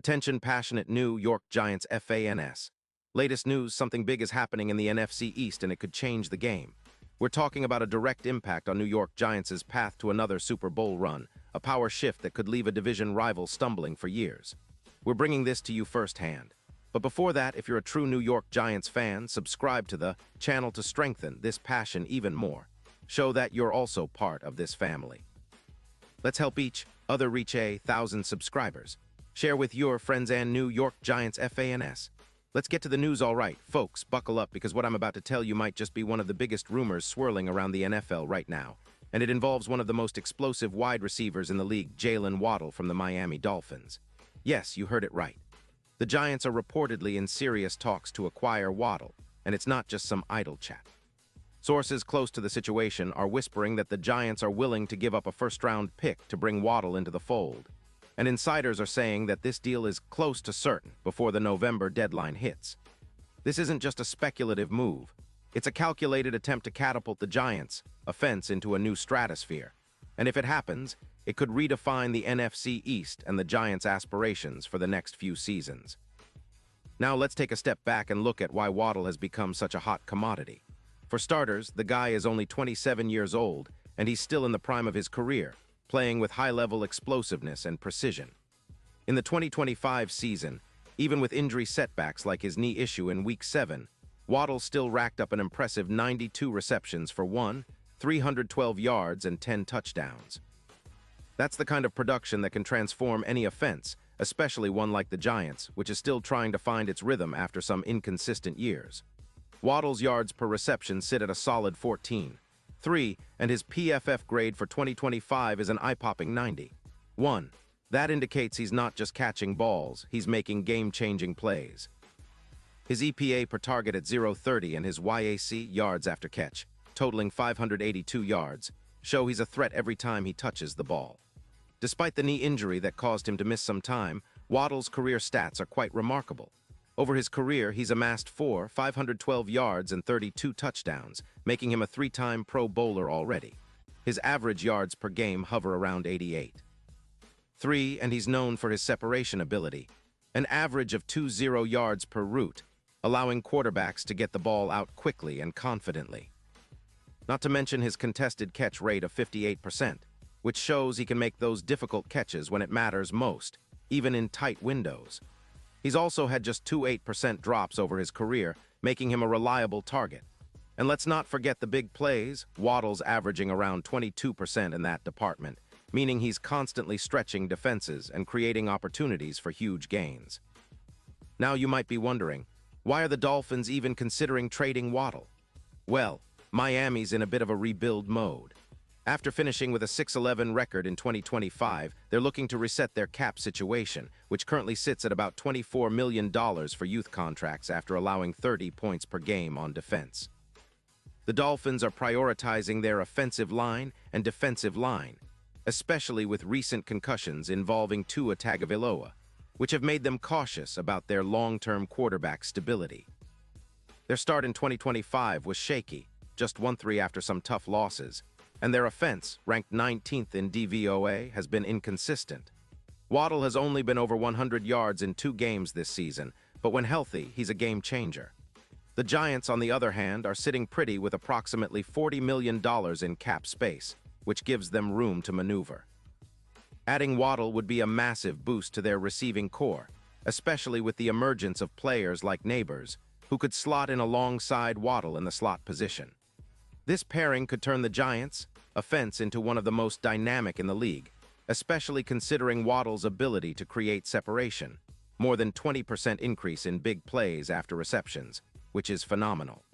Attention passionate New York Giants fans. Latest news, something big is happening in the NFC East and it could change the game. We're talking about a direct impact on New York Giants' path to another Super Bowl run, a power shift that could leave a division rival stumbling for years. We're bringing this to you firsthand. But before that, if you're a true New York Giants fan, subscribe to the channel to strengthen this passion even more. Show that you're also part of this family. Let's help each other reach 1,000 subscribers. Share with your friends and New York Giants fans. Let's get to the news. All right, folks, buckle up because what I'm about to tell you might just be one of the biggest rumors swirling around the NFL right now. And it involves one of the most explosive wide receivers in the league, Jaylen Waddle from the Miami Dolphins. Yes, you heard it right. The Giants are reportedly in serious talks to acquire Waddle, and it's not just some idle chat. Sources close to the situation are whispering that the Giants are willing to give up a first-round pick to bring Waddle into the fold. And insiders are saying that this deal is close to certain before the November deadline hits. This isn't just a speculative move. It's a calculated attempt to catapult the Giants' offense into a new stratosphere. And if it happens, it could redefine the NFC East and the Giants' aspirations for the next few seasons. Now let's take a step back and look at why Waddle has become such a hot commodity. For starters, the guy is only 27 years old, and he's still in the prime of his career, playing with high-level explosiveness and precision. In the 2025 season, even with injury setbacks like his knee issue in Week 7, Waddle still racked up an impressive 92 receptions for 312 yards and 10 touchdowns. That's the kind of production that can transform any offense, especially one like the Giants, which is still trying to find its rhythm after some inconsistent years. Waddle's yards per reception sit at a solid 14.3, and his PFF grade for 2025 is an eye-popping 90.1. That indicates he's not just catching balls, he's making game-changing plays. His EPA per target at 0.30 and his YAC yards after catch, totaling 582 yards, show he's a threat every time he touches the ball. Despite the knee injury that caused him to miss some time, Waddle's career stats are quite remarkable. Over his career, he's amassed 512 yards and 32 touchdowns, making him a three-time Pro Bowler already. His average yards per game hover around 88.3, and he's known for his separation ability, an average of 20 yards per route, allowing quarterbacks to get the ball out quickly and confidently. Not to mention his contested catch rate of 58%, which shows he can make those difficult catches when it matters most, even in tight windows. He's also had just 2.8% drops over his career, making him a reliable target. And let's not forget the big plays. Waddle's averaging around 22% in that department, meaning he's constantly stretching defenses and creating opportunities for huge gains. Now you might be wondering, why are the Dolphins even considering trading Waddle? Well, Miami's in a bit of a rebuild mode. After finishing with a 6-11 record in 2025, they're looking to reset their cap situation, which currently sits at about $24 million for youth contracts after allowing 30 points per game on defense. The Dolphins are prioritizing their offensive line and defensive line, especially with recent concussions involving Tua Tagovailoa, which have made them cautious about their long-term quarterback stability. Their start in 2025 was shaky, just 1-3 after some tough losses, and their offense, ranked 19th in DVOA, has been inconsistent. Waddle has only been over 100 yards in 2 games this season, but when healthy, he's a game changer. The Giants, on the other hand, are sitting pretty with approximately $40 million in cap space, which gives them room to maneuver. Adding Waddle would be a massive boost to their receiving core, especially with the emergence of players like Neighbors, who could slot in alongside Waddle in the slot position. This pairing could turn the Giants' offense into one of the most dynamic in the league, especially considering Waddle's ability to create separation, more than 20% increase in big plays after receptions, which is phenomenal.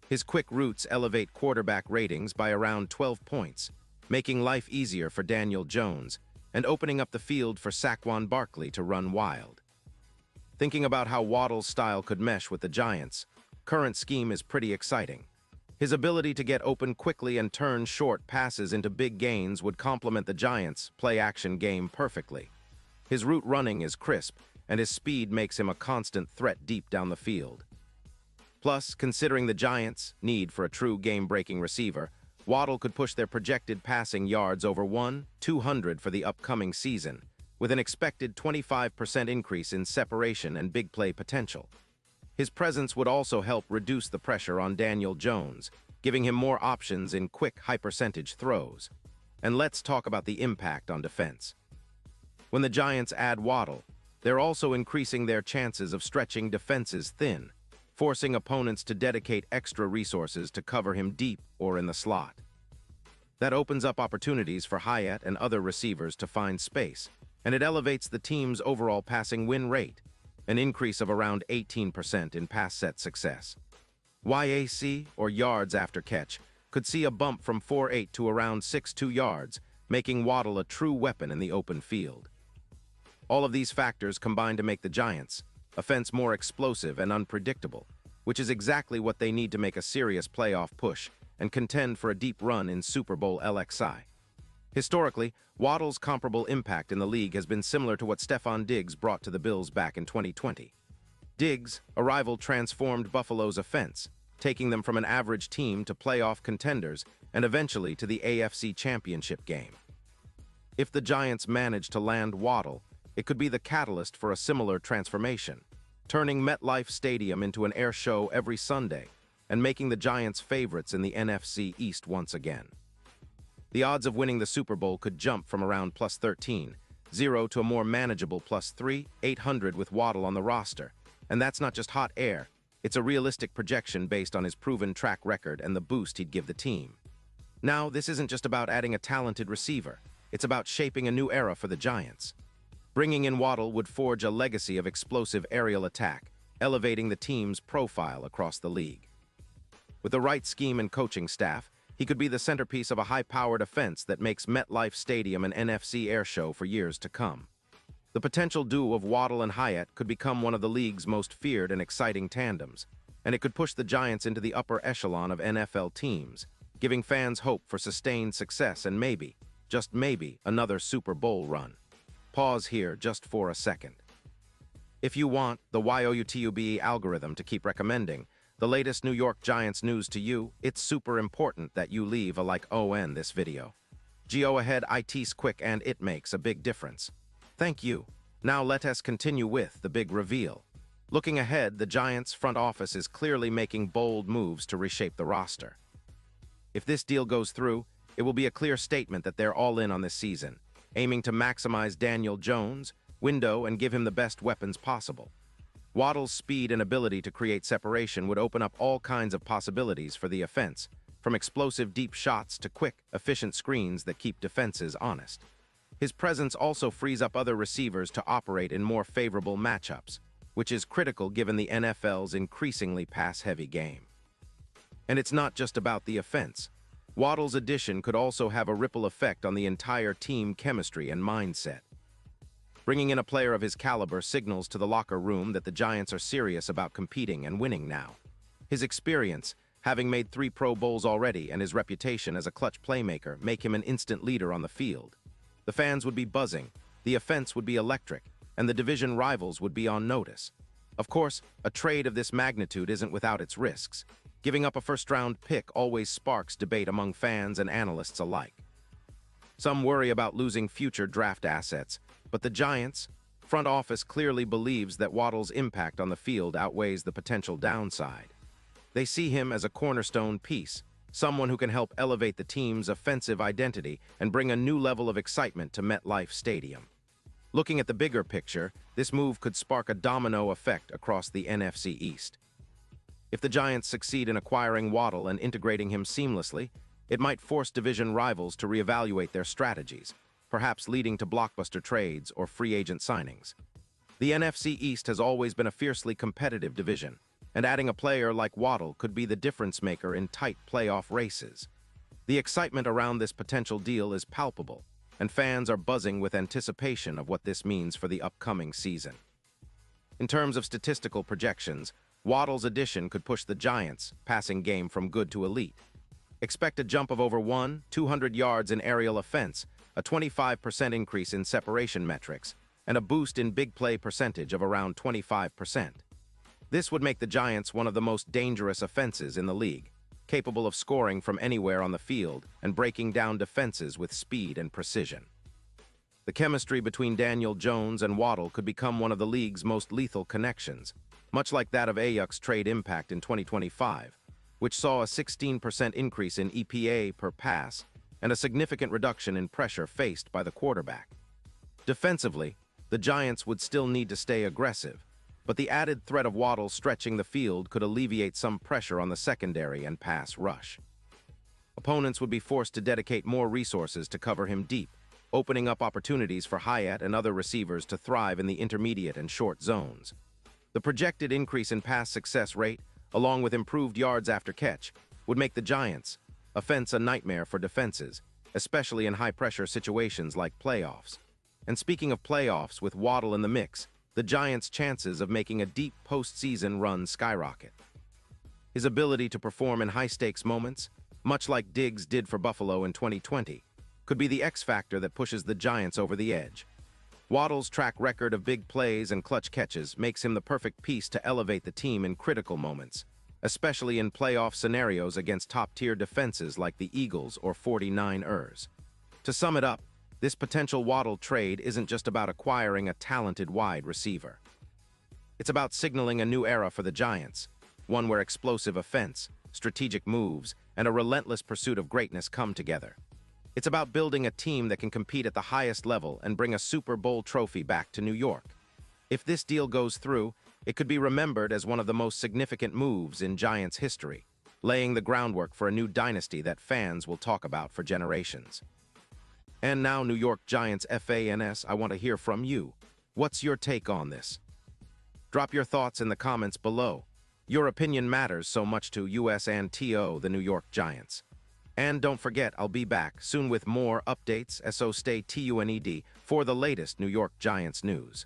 His quick routes elevate quarterback ratings by around 12 points, making life easier for Daniel Jones and opening up the field for Saquon Barkley to run wild. Thinking about how Waddle's style could mesh with the Giants' current scheme is pretty exciting. His ability to get open quickly and turn short passes into big gains would complement the Giants' play-action game perfectly. His route running is crisp, and his speed makes him a constant threat deep down the field. Plus, considering the Giants' need for a true game-breaking receiver, Waddle could push their projected passing yards over 200 for the upcoming season, with an expected 25% increase in separation and big play potential. His presence would also help reduce the pressure on Daniel Jones, giving him more options in quick, high-percentage throws. And let's talk about the impact on defense. When the Giants add Waddle, they're also increasing their chances of stretching defenses thin, forcing opponents to dedicate extra resources to cover him deep or in the slot. That opens up opportunities for Hyatt and other receivers to find space, and it elevates the team's overall passing win rate, an increase of around 18% in pass set success. YAC, or yards after catch, could see a bump from 4.8 to around 6.2 yards, making Waddle a true weapon in the open field. All of these factors combine to make the Giants' offense more explosive and unpredictable, which is exactly what they need to make a serious playoff push and contend for a deep run in Super Bowl LXI. Historically, Waddle's comparable impact in the league has been similar to what Stefon Diggs brought to the Bills back in 2020. Diggs' arrival transformed Buffalo's offense, taking them from an average team to playoff contenders and eventually to the AFC Championship game. If the Giants manage to land Waddle, it could be the catalyst for a similar transformation, turning MetLife Stadium into an air show every Sunday and making the Giants favorites in the NFC East once again. The odds of winning the Super Bowl could jump from around plus 13.0 to a more manageable plus 3,800 with Waddle on the roster. And that's not just hot air, it's a realistic projection based on his proven track record and the boost he'd give the team. Now, this isn't just about adding a talented receiver, it's about shaping a new era for the Giants. Bringing in Waddle would forge a legacy of explosive aerial attack, elevating the team's profile across the league. With the right scheme and coaching staff, he could be the centerpiece of a high-powered offense that makes MetLife Stadium an NFC airshow for years to come. The potential duo of Waddle and Hyatt could become one of the league's most feared and exciting tandems, and it could push the Giants into the upper echelon of NFL teams, giving fans hope for sustained success and maybe, just maybe, another Super Bowl run. Pause here just for a second. If you want the YOUTUBE algorithm to keep recommending the latest New York Giants news to you, it's super important that you leave a like on this video. Go ahead, it's quick and it makes a big difference. Thank you. Now let us continue with the big reveal. Looking ahead, the Giants' front office is clearly making bold moves to reshape the roster. If this deal goes through, it will be a clear statement that they're all in on this season, aiming to maximize Daniel Jones' window and give him the best weapons possible. Waddle's speed and ability to create separation would open up all kinds of possibilities for the offense, from explosive deep shots to quick, efficient screens that keep defenses honest. His presence also frees up other receivers to operate in more favorable matchups, which is critical given the NFL's increasingly pass-heavy game. And it's not just about the offense. Waddle's addition could also have a ripple effect on the entire team chemistry and mindset. Bringing in a player of his caliber signals to the locker room that the Giants are serious about competing and winning now. His experience, having made 3 Pro Bowls already, and his reputation as a clutch playmaker make him an instant leader on the field. The fans would be buzzing, the offense would be electric, and the division rivals would be on notice. Of course, a trade of this magnitude isn't without its risks. Giving up a first-round pick always sparks debate among fans and analysts alike. Some worry about losing future draft assets, but the Giants' front office clearly believes that Waddle's impact on the field outweighs the potential downside. They see him as a cornerstone piece, someone who can help elevate the team's offensive identity and bring a new level of excitement to MetLife Stadium. Looking at the bigger picture, this move could spark a domino effect across the NFC East. If the Giants succeed in acquiring Waddle and integrating him seamlessly, it might force division rivals to reevaluate their strategies, perhaps leading to blockbuster trades or free agent signings. The NFC East has always been a fiercely competitive division, and adding a player like Waddle could be the difference maker in tight playoff races. The excitement around this potential deal is palpable, and fans are buzzing with anticipation of what this means for the upcoming season. In terms of statistical projections, Waddle's addition could push the Giants' passing game from good to elite. Expect a jump of over 200 yards in aerial offense, a 25% increase in separation metrics, and a boost in big play percentage of around 25%. This would make the Giants one of the most dangerous offenses in the league, capable of scoring from anywhere on the field and breaking down defenses with speed and precision. The chemistry between Daniel Jones and Waddle could become one of the league's most lethal connections, much like that of Ayuk's trade impact in 2025, which saw a 16% increase in EPA per pass and a significant reduction in pressure faced by the quarterback. Defensively, the Giants would still need to stay aggressive, but the added threat of Waddle stretching the field could alleviate some pressure on the secondary and pass rush. Opponents would be forced to dedicate more resources to cover him deep, opening up opportunities for Hyatt and other receivers to thrive in the intermediate and short zones. The projected increase in pass success rate, along with improved yards after catch, would make the Giants' offense a nightmare for defenses, especially in high-pressure situations like playoffs. And speaking of playoffs, with Waddle in the mix, the Giants' chances of making a deep postseason run skyrocket. His ability to perform in high-stakes moments, much like Diggs did for Buffalo in 2020, could be the X factor that pushes the Giants over the edge. Waddle's track record of big plays and clutch catches makes him the perfect piece to elevate the team in critical moments, especially in playoff scenarios against top-tier defenses like the Eagles or 49ers. To sum it up, this potential Waddle trade isn't just about acquiring a talented wide receiver. It's about signaling a new era for the Giants, one where explosive offense, strategic moves, and a relentless pursuit of greatness come together. It's about building a team that can compete at the highest level and bring a Super Bowl trophy back to New York. If this deal goes through, it could be remembered as one of the most significant moves in Giants history, laying the groundwork for a new dynasty that fans will talk about for generations. And now, New York Giants fans, I want to hear from you. What's your take on this? Drop your thoughts in the comments below. Your opinion matters so much to us and the New York Giants. And don't forget, I'll be back soon with more updates, so stay tuned for the latest New York Giants news.